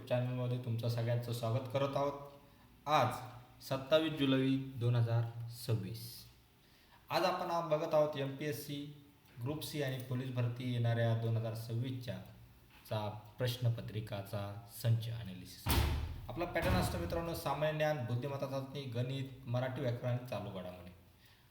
चॅनलमध्ये तुमचं सगळ्यांचं स्वागत करत आहोत. आज 27 जुलै 2026. आज आपण बघत आहोत MPSC ग्रुप सी आणि पोलीस भरती येणाऱ्या 2026च्या प्रश्नपत्रिकाचा संच ॲनालिसिस. आपला पॅटर्न असतो मित्रांनो, सामान्य ज्ञान, बुद्धिमत्ता चाचणी, गणित, मराठी व्याकरण, चालू घडामोडी.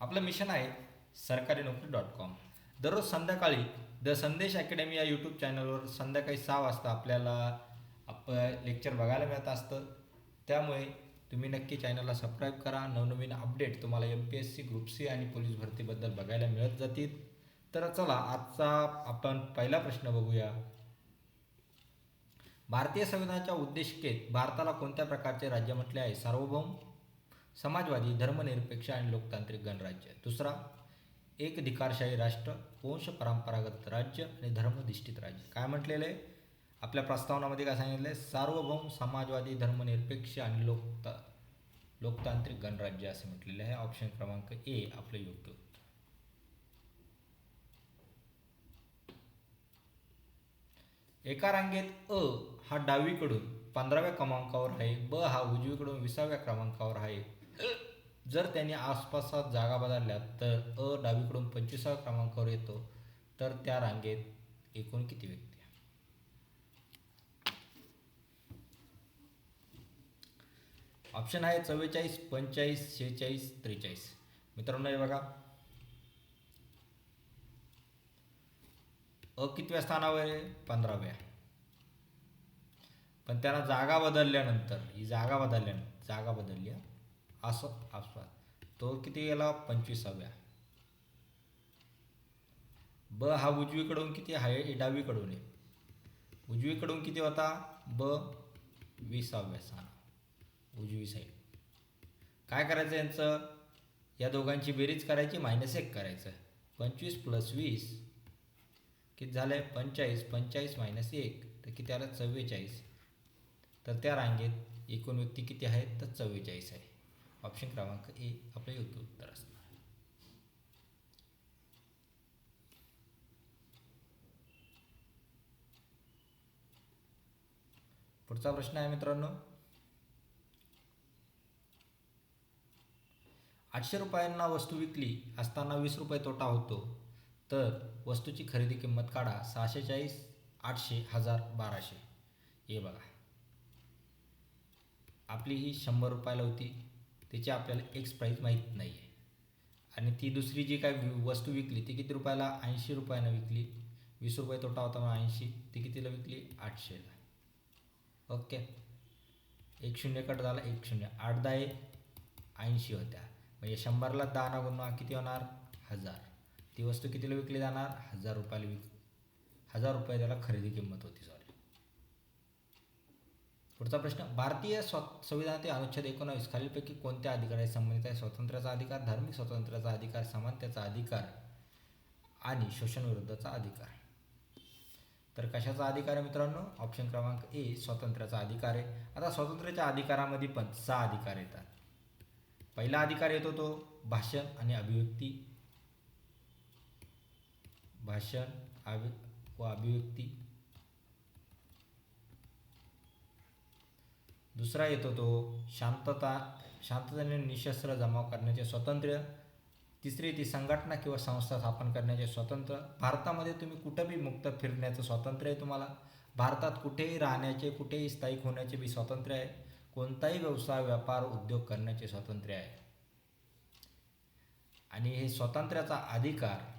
आपलं मिशन आहे सरकारीनोकरी.com. दररोज संध्याकाळी द संदेश अकॅडमी या यूट्यूब चॅनलवर संध्याकाळी 6 वाजता आपल्याला लेक्चर बघायला मिळत असतं. त्यामुळे तुम्ही नक्की चॅनलला सबस्क्राईब करा. नवनवीन अपडेट तुम्हाला MPSC ग्रुप सी आणि पोलीस भरतीबद्दल बघायला मिळत जातील. तर चला आजचा आपण पहिला प्रश्न बघूया. भारतीय संविधानाच्या उद्देशिकेत भारताला कोणत्या प्रकारचे राज्य म्हटले आहे? सार्वभौम, समाजवादी, धर्मनिरपेक्ष आणि लोकतांत्रिक गणराज्य. दुसरा, एक अधिकारशाही राष्ट्र, वंश परंपरागत राज्य आणि धर्मधिष्ठित राज्य. काय म्हटलेलं आहे आपल्या प्रस्तावनामध्ये? काय सांगितलं आहे? सार्वभौम, समाजवादी, धर्मनिरपेक्ष आणि लोकतांत्रिक गणराज्य असे म्हटलेले आहे. ऑप्शन क्रमांक ए आपलं योग्य उत्तर. एका रांगेत अ हा डावीकडून 15व्या क्रमांकावर आहे, ब हा उजवीकडून 20व्या क्रमांकावर आहे. जर त्यांनी आसपासात जागा बदलल्या तर अ डावीकडून 25व्या क्रमांकावर येतो. तर त्या रांगेत एकूण किती व्यक्ती? ऑप्शन आहे 44, 45, 46, 43. मित्रांनो हे बघा, अ कितव्या स्थानावर आहे? 15व्या. पण त्यांना जागा बदलल्यानंतर ही जागा बदलली असं आसपास तो किती गेला? 25व्या. ब हा उजवीकडून किती आहे? डावीकडून आहे. उजवीकडून किती होता? ब 20व्या स्थान, उजवी साईड. काय करायचं यांचं? या दोघांची बेरीज करायची, -1 करायचं. 25 + 20 किती झालंय? 45. 45 - 1 तर किती आलं? 44. तर त्या रांगेत एकूण व्यक्ती किती आहेत? तर 44 आहे. ऑप्शन क्रमांक ए आपलं योग्य उत्तर असणार. पुढचा प्रश्न आहे मित्रांनो, 800 रुपयांना वस्तू विकली असताना 20 रुपये तोटा होतो, तर वस्तूची खरेदी किंमत काढा. 640, 800, 1000, 1200. हे बघा, आपली ही 100 रुपयाला होती, त्याची आपल्याला एक्स प्राईस माहीत नाही आहे. आणि ती दुसरी जी काय वस्तू विकली ती किती रुपयाला? 80 रुपयानं विकली. 20 रुपये तोटा होता म्हणून 80. ती कितीला विकली? 800ला. ओके, 1 0 कट झाला, 1 0. 8 10 80 होत्या. म्हणजे 100ला 10 गुणा किती होणार? 1000. ती वस्तू कितीला विकली जाणार? 1000 रुपयाला 1000 रुपये त्याला खरेदी किंमत होती. सॉरी. पुढचा प्रश्न, भारतीय संविधानातील अनुच्छेद 19 खालीलपैकी कोणत्या अधिकाराशी संबंधित आहे? स्वातंत्र्याचा अधिकार, धार्मिक स्वातंत्र्याचा अधिकार, समानतेचा अधिकार आणि शोषण विरुद्धचा अधिकार. तर कशाचा अधिकार आहे मित्रांनो? ऑप्शन क्रमांक ए स्वातंत्र्याचा अधिकार आहे. आता स्वातंत्र्याच्या अधिकारामध्ये पण 6 अधिकार येतात. पहिला अधिकार येतो तो भाषण आणि अभिव्यक्ती. अभिव्यक्ती. दुसरा येतो तो शांततेने निशस्त्र जमाव करण्याचे स्वातंत्र्य. तिसरी ती संघटना किंवा संस्था स्थापन करण्याचे स्वातंत्र्य. भारतामध्ये तुम्ही कुठं बी मुक्त फिरण्याचं स्वातंत्र्य आहे तुम्हाला. भारतात कुठेही राहण्याचे, कुठेही स्थायिक होण्याचे बी स्वातंत्र्य आहे. कोणताही व्यवसाय, व्यापार, उद्योग करण्याचे स्वातंत्र्य आहे. आणि हे स्वातंत्र्याचा अधिकार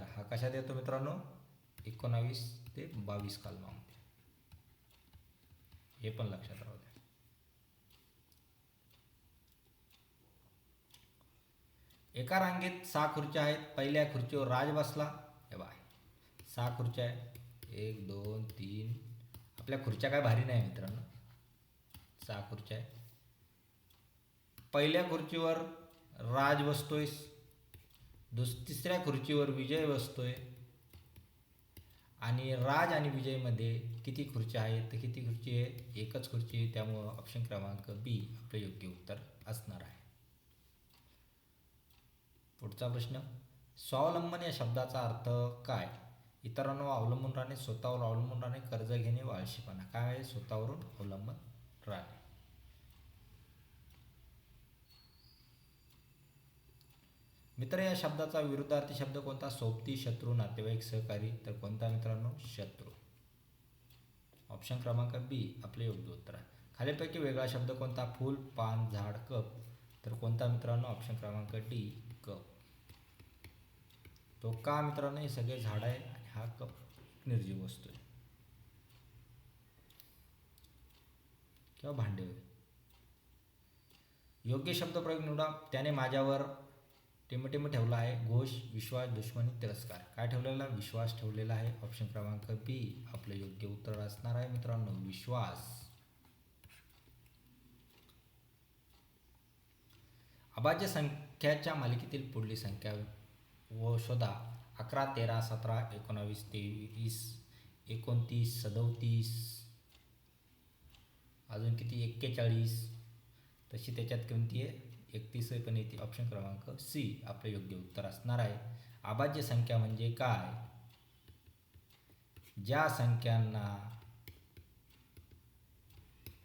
हा कशात येतो मित्रांनो? 19 ते 22 कलमामध्ये. हे पण लक्षात राहू द्या. एका रांगेत 6 खुर्च्या आहेत. पहिल्या खुर्चीवर राज बसला. हे बघा, 6 खुर्च्या आहेत. 1 2 3. आपल्या खुर्च्या काय भारी नाही मित्रांनो, 6 खुर्च्या आहेत. पहिल्या खुर्चीवर राज बसतोय. तिसऱ्या खुर्चीवर विजय बसतोय. आणि राज आणि विजयमध्ये किती खुर्च्या आहेत? तर किती खुर्ची आहे? एकच खुर्ची आहे. त्यामुळं ऑप्शन क्रमांक बी आपलं योग्य उत्तर असणार आहे. पुढचा प्रश्न, स्वावलंबन या शब्दाचा अर्थ काय? इतरांवर अवलंबून राहणे, स्वतःवर अवलंबून राहणे, कर्ज घेणे व आळशीपणा. काय आहे? स्वतःवरून अवलंबून राहणे. मित्र या शब्दाचा विरुद्धार्थी शब्द कोणता? सोबती, शत्रू, नातेवाईक, सहकारी. तर कोणता मित्रांनो? शत्रू. ऑप्शन क्रमांक बी आपले योग्य उत्तर आहे. खालीलपैकी वेगळा शब्द कोणता? फूल, पान, झाड, कप. तर कोणता मित्रांनो? ऑप्शन क्रमांक डी कप. तो का मित्रांनो? हे सगळे झाड आहे आणि हा कप निर्जीव वस्तू आहे किंवा भांडे होय. योग्य शब्द प्रयोग निवडा. त्याने माझ्यावर टिमटिम ठेवला आहे. घोष, विश्वास, दुश्मनी, तिरस्कार. काय ठेवलेला? विश्वास ठेवलेला आहे. ऑप्शन क्रमांक बी आपलं योग्य उत्तर असणार आहे मित्रांनो, विश्वास. अभाज्य संख्याच्या मालिकेतील पुढली संख्या व शोधा. 11, 13, 17, 19, 23, 29, 37, अजून किती? 41. तशी त्याच्यात कोणती आहे? 31 पण येते. ऑप्शन क्रमांक सी आपलं योग्य उत्तर असणार आहे. अभाज्य संख्या म्हणजे काय? ज्या संख्यांना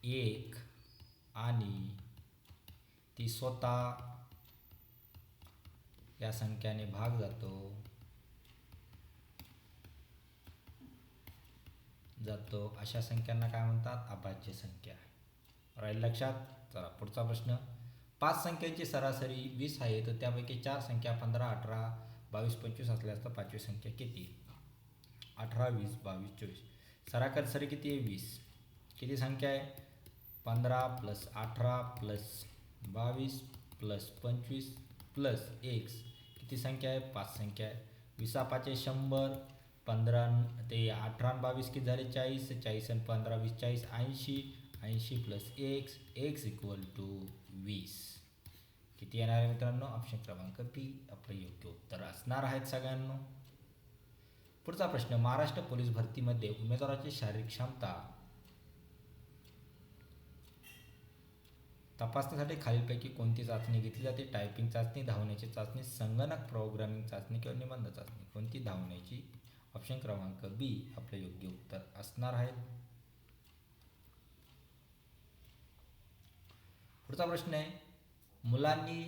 1 आणि ती स्वतः या संख्याने भाग जातो अशा संख्यांना काय म्हणतात? अभाज्य संख्या. राहील लक्षात? चला पुढचा प्रश्न. 5 संख्यांची सरासरी 20 आहे, तर त्यापैकी 4 संख्या 15, 18, 22, 25 असल्यास तर 5वी संख्या किती? 18, 20, 22, 24. सरासरी किती आहे? 20. किती संख्या आहे? 15 + 18 + 22 + 25 + 1. किती संख्या आहे? 5 संख्या आहे. 20 5 100. 15 ते 18 आणि 22 किती झाले? 40. 40 आणि 15 20 40 80. 80 + 1 x = 20. किती येणार आहे मित्रांनो? ऑप्शन क्रमांक बी आपलं योग्य उत्तर असणार आहेत सगळ्यांना. पुढचा प्रश्न. महाराष्ट्र पोलीस भरतीमध्ये उमेदवाराची शारीरिक क्षमता तपासण्यासाठी खालीलपैकी कोणती चाचणी घेतली जाते? टायपिंग चाचणी, धावण्याची चाचणी, संगणक प्रोग्रामिंग चाचणी किंवा निबंध चाचणी. कोणती? धावण्याची. ऑप्शन क्रमांक बी आपलं योग्य उत्तर असणार आहे. पुढचा प्रश्न आहे. मुलांनी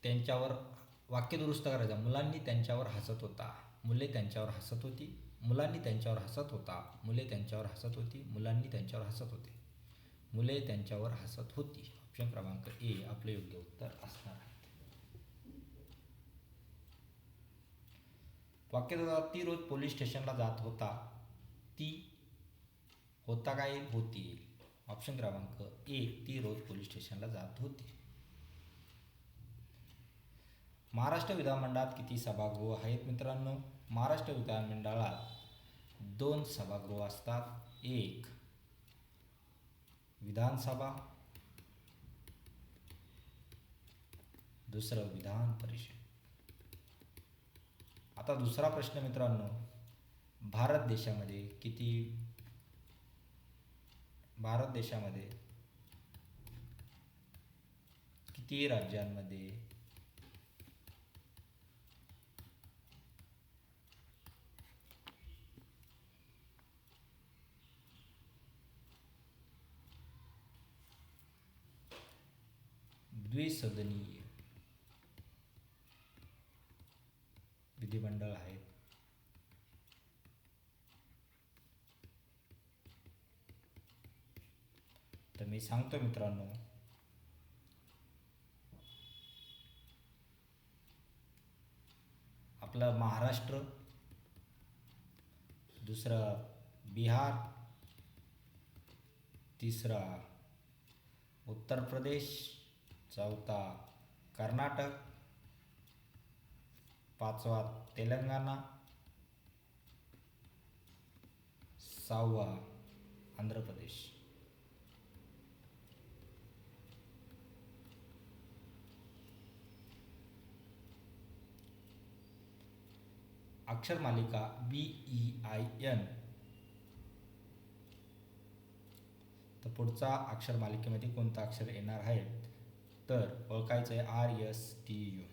त्यांच्यावर वाक्य दुरुस्त करायचं. मुलांनी त्यांच्यावर हसत होता. मुले त्यांच्यावर हसत होती. मुलांनी त्यांच्यावर हसत होता. मुले त्यांच्यावर हसत होती. मुलांनी त्यांच्यावर हसत होते. मुले त्यांच्यावर हसत होती. ऑप्शन क्रमांक ए आपलं योग्य उत्तर असणार आहे. वाक्य ती रोज पोलीस स्टेशनला जात होता. ती होता काय? होती. ऑप्शन क्रमांक ए ती रोज पोलीस स्टेशनला जात होती. महाराष्ट्र विधानमंडळात किती सभागृह आहेत मित्रांनो? महाराष्ट्र विधानमंडळात 2 सभागृह असतात. एक विधानसभा, दुसरं विधान परिषद. आता दुसरा प्रश्न मित्रांनो. भारत देशामध्ये किती राज्यांमध्ये द्विसदनीय विधिमंडळ आहेत? तर मी सांगतो मित्रांनो. आपलं महाराष्ट्र, दुसरं बिहार, तिसरा उत्तर प्रदेश, चौथा कर्नाटक, पाचवा तेलंगणा, सहावा आंध्र प्रदेश. अक्षर मालिका BEIN. तर पुढचा अक्षर मालिकेमध्ये कोणता अक्षर येणार आहे? तर ओळखायचं आहे RSTU.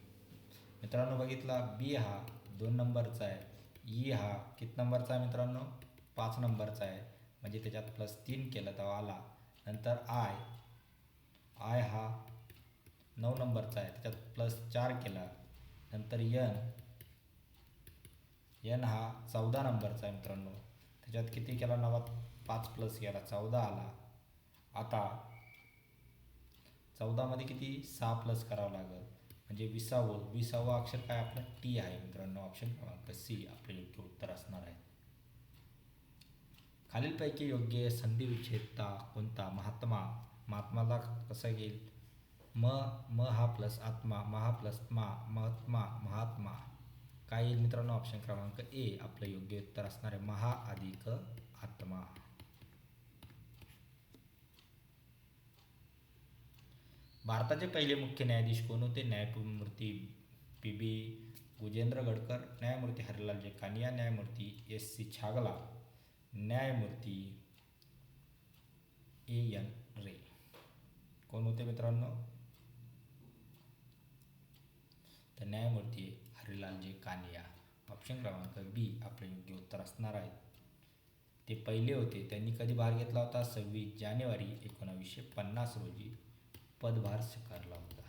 मित्रांनो बघितला, बी हा 2 नंबरचा आहे, ई हा किती नंबरचा आहे मित्रांनो, 5 नंबरचा आहे, म्हणजे त्याच्यात +3 केलं तर आला. नंतर आय हा 9 नंबरचा आहे, त्याच्यात +4 केला. नंतर एन हा 14 नंबरचा आहे मित्रांनो, त्याच्यात किती केला, 5 प्लस केला, 14 आला. आता 14 मध्ये किती, 6 प्लस करावं लागेल, म्हणजे 20वा अक्षर काय आपलं टी आहे मित्रांनो. ऑप्शन क्रमांक सी आपले योग्य उत्तर असणार आहे. खालीलपैकी योग्य संधी विच्छेदता कोणता. महात्माला कसं घेईल, म हा प्लस आत्मा, महा प्लस महात्मा काय येईल मित्रांनो. ऑप्शन क्रमांक ए आपलं योग्य उत्तर असणार आहे, महा अधिक आत्मा. भारताचे पहिले मुख्य न्यायाधीश कोण होते. न्यायमूर्ती पी.बी. गुजेंद्र गडकर, न्यायमूर्ती हरिलाल कानिया, न्यायमूर्ती S.C. छागला, न्यायमूर्ती A.N. रे. कोण होते मित्रांनो, तर न्यायमूर्ती हरिलाल कानिया. ऑप्शन क्रमांक बी आपले योग्य उत्तर असणार आहे. ते पहिले होते. त्यांनी कधी भार घेतला होता, 26 जानेवारी 1950 रोजी पदभार स्वीकारला होता.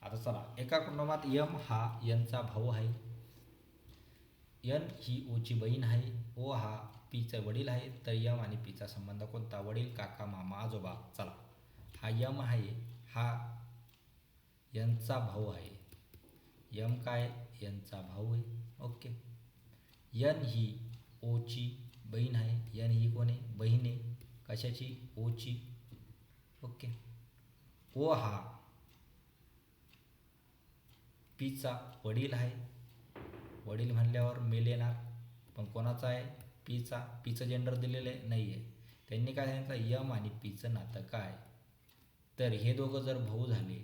आता चला, एका कुटुंबात यम हा यनचा भाऊ आहे, यन ही ओची बहीण आहे, ओ हा पीचा वडील आहे. तर यम आणि पीचा संबंध कोणता. वडील, काका, मामा, आजोबा. चला, हा यम आहे, हा यनचा भाऊ आहे. यम काय, यनचा भाऊ आहे. ओके. यन ही ओची बहीण आहे. यन ही कोण आहे, बहीण आहे. कशाची, ओची. ओके. ओ हा पीचा वडील आहे. वडील म्हणल्यावर मेल येणार, पण कोणाचा आहे, पीचा. पीचं जेंडर दिलेलं नाही आहे. त्यांनी काय सांगितलं, यम आणि पीचं नातं काय. तर हे दोघं जर भाऊ झाले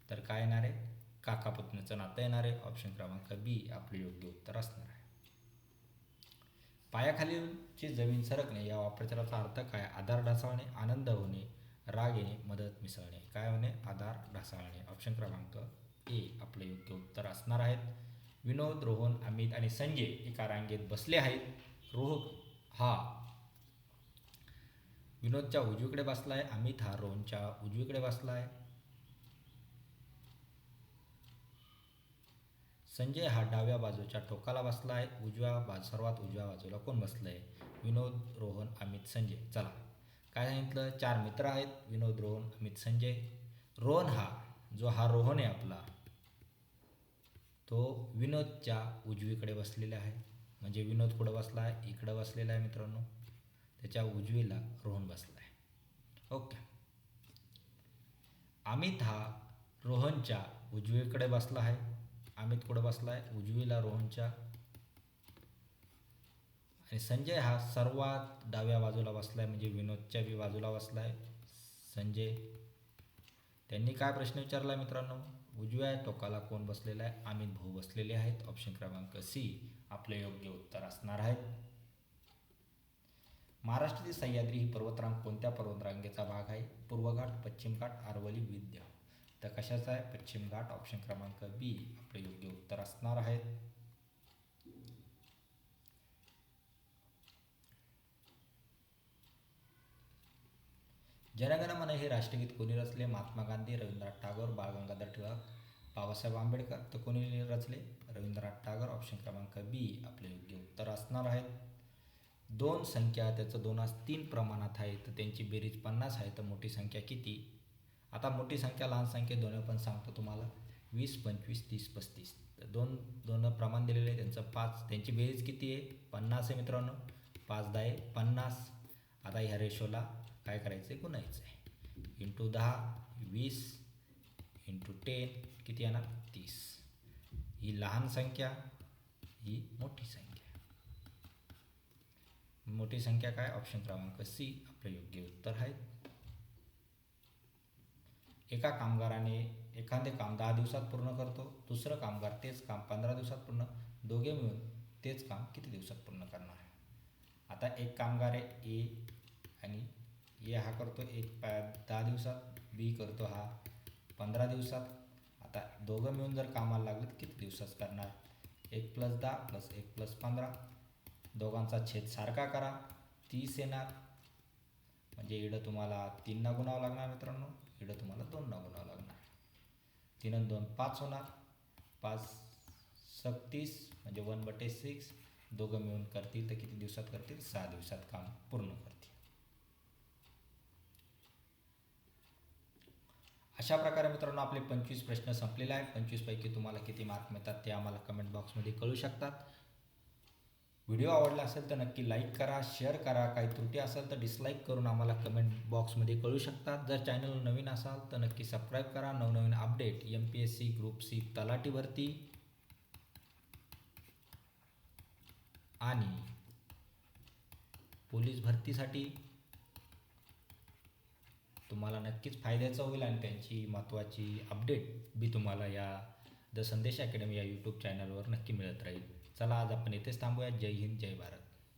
तर काय येणार आहे, काका पुतणीचं नातं येणार आहे. ऑप्शन क्रमांक बी आपले योग्य उत्तर असणार आहे. पायाखालीची जमीन सरकणे या वाक्प्रचाराचा अर्थ काय. आधार ढासळणे, आनंद होणे, राग येणे, मदत मिसळणे. काय होणे, आधार ढासळणे. ऑप्शन क्रमांक ए आपले योग्य उत्तर असणार आहेत. विनोद, रोहन, अमित आणि संजय एका रांगेत बसले आहेत. रोहन हा विनोदच्या उजवीकडे बसला आहे, अमित हा रोहनच्या उजवीकडे बसला आहे, संजय हा डाव्या बाजूच्या टोकाला बसला आहे. सर्वात उजव्या बाजूला कोण बसलं आहे, विनोद, रोहन, अमित, संजय. चला, काय सांगितलं, 4 मित्र आहेत, विनोद, रोहन, अमित, संजय. रोहन हा रोहन आहे आपला, तो विनोदच्या उजवीकडे बसलेला आहे. म्हणजे विनोद कुठं बसला आहे, इकडं बसलेला आहे मित्रांनो, त्याच्या उजवीला रोहन बसला आहे. ओके. अमित हा रोहनच्या उजवीकडे बसला आहे. अमित कुठं बसला आहे, उजवीला रोहनच्या. आणि संजय हा सर्वात डाव्या बाजूला बसला आहे, म्हणजे विनोदच्या बी बाजूला बसला आहे संजय. त्यांनी काय प्रश्न विचारला मित्रांनो, उजव्या टोकाला कोण बसलेला आहे, अमित भाऊ बसलेले आहेत. ऑप्शन क्रमांक सी आपले योग्य उत्तर असणार आहे. महाराष्ट्रातील सह्याद्री ही पर्वतरांग कोणत्या पर्वतरांगेचा भाग आहे. पूर्व घाट, पश्चिम घाट, अरवली, विंध्य. तर कशाचा आहे, पश्चिम घाट. ऑप्शन क्रमांक बी आपले योग्य उत्तर असणार आहे. जनगण मन हे राष्ट्रगीत कोणी रचले. महात्मा गांधी, रवींद्रनाथ टागोर, बाळ गंगाधर टिळक, बाबासाहेब आंबेडकर. तर कोणी रचले, रवींद्रनाथ टागोर. ऑप्शन क्रमांक बी आपले योग्य उत्तर असणार आहे. 2 संख्या त्याचं 2:3 प्रमाणात आहे, तर त्यांची बेरीज 50 आहे. तर मोठी संख्या किती. आता मोठी संख्या लहान संख्या दोन्ही पण सांगतो तुम्हाला, 20, 25, 30, 35. तर दोन प्रमाण दिलेले आहे, त्यांचं 5. त्यांची बेरीज किती आहे, 50 आहे मित्रांनो. 5 10 50. आता ह्या रेशोला काय करायचं आहे, गुणायचं आहे. इंटू 10, 20 इंटू 10 किती येणार, 30. ही लहान संख्या, ही मोठी संख्या. मोठी संख्या काय, ऑप्शन क्रमांक सी आपलं योग्य उत्तर आहे. एका कामगाराने एखादे काम 10 दिवसात पूर्ण करतो, दुसरं कामगार तेच काम 15 दिवसात पूर्ण, दोघे मिळून तेच काम किती दिवसात पूर्ण करणार आहे. आता एक कामगार आहे ए, आणि ए हा करतो 10 दिवसात, बी करतो हा 15 दिवसात. आता दोघं मिळून जर कामाला लागले तर किती दिवसात करणार? 1+10 + 1+15, दोघांचा छेद सारखा करा, 30 येणार. म्हणजे इकडं तुम्हाला 3 गुणावं लागणार मित्रांनो, इकडं तुम्हाला 2 गुणावं लागणार. 3 आणि 2 5 होणार, 5 36 म्हणजे 1/6. दोघं मिळून करतील तर किती दिवसात करतील? 6 दिवसात काम पूर्ण करतील. अशा प्रकारे मित्रांनो आपले 25 प्रश्न संपलेले आहेत. 25पैकी तुम्हाला किती मार्क मिळतात ते आम्हाला कमेंट बॉक्समध्ये कळू शकतात. व्हिडिओ आवडला असेल तर नक्की लाईक करा, शेअर करा. काही त्रुटी असेल तर डिसलाईक करून आम्हाला कमेंट बॉक्समध्ये कळू शकतात. जर चॅनल नवीन असाल तर नक्की सबस्क्राईब करा. नवनवीन अपडेट MPSC ग्रुप सी तलाठी भरती आणि पोलीस भरतीसाठी तुम्हाला नक्कीच फायद्याचं होईल आणि त्यांची महत्त्वाची अपडेट बी तुम्हाला या द संदेश अकॅडमी या यूट्यूब चॅनलवर नक्की मिळत राहील. चला आज आपण इथेच थांबूया. जय हिंद, जय भारत.